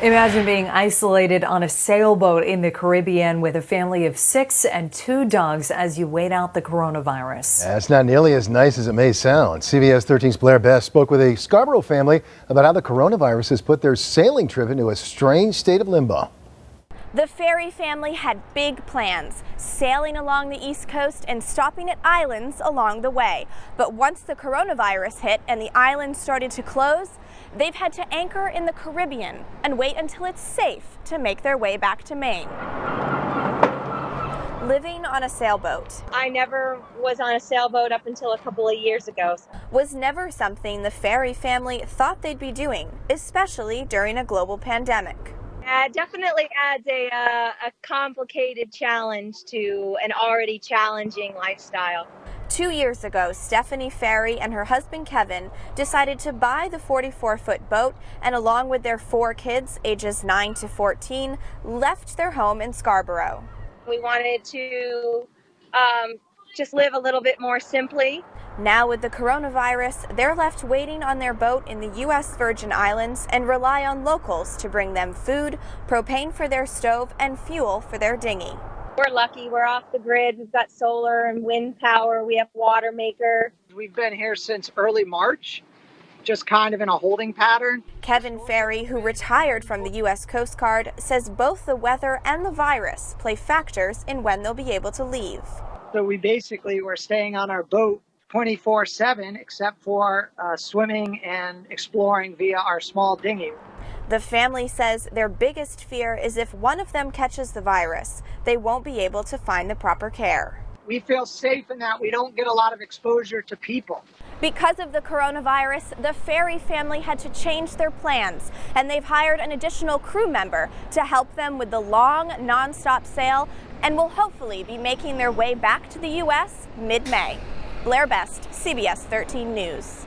Imagine being isolated on a sailboat in the Caribbean with a family of 6 and 2 dogs as you wait out the coronavirus. Yeah, it's not nearly as nice as it may sound. CBS 13's Blair Best spoke with a Scarborough family about how the coronavirus has put their sailing trip into a strange state of limbo. The Ferry family had big plans, sailing along the East Coast and stopping at islands along the way. But once the coronavirus hit and the islands started to close, they've had to anchor in the Caribbean and wait until it's safe to make their way back to Maine. Living on a sailboat. I never was on a sailboat up until a couple of years ago. Was never something the Ferry family thought they'd be doing, especially during a global pandemic. It definitely adds a complicated challenge to an already challenging lifestyle. 2 years ago, Stephanie Ferry and her husband Kevin decided to buy the 44-foot boat and along with their 4 kids, ages 9 to 14, left their home in Scarborough. We wanted to just live a little bit more simply. Now with the coronavirus, they're left waiting on their boat in the U.S. Virgin Islands and rely on locals to bring them food, propane for their stove, and fuel for their dinghy. We're lucky. We're off the grid. We've got solar and wind power. We have water maker. We've been here since early March, just kind of in a holding pattern. Kevin Ferry, who retired from the U.S. Coast Guard, says both the weather and the virus play factors in when they'll be able to leave. So we basically were staying on our boat 24/7, except for swimming and exploring via our small dinghy. The family says their biggest fear is if one of them catches the virus, they won't be able to find the proper care. We feel safe in that we don't get a lot of exposure to people. Because of the coronavirus, the Ferry family had to change their plans, and they've hired an additional crew member to help them with the long, non-stop sail, and will hopefully be making their way back to the U.S. mid-May. Blair Best, CBS 13 News.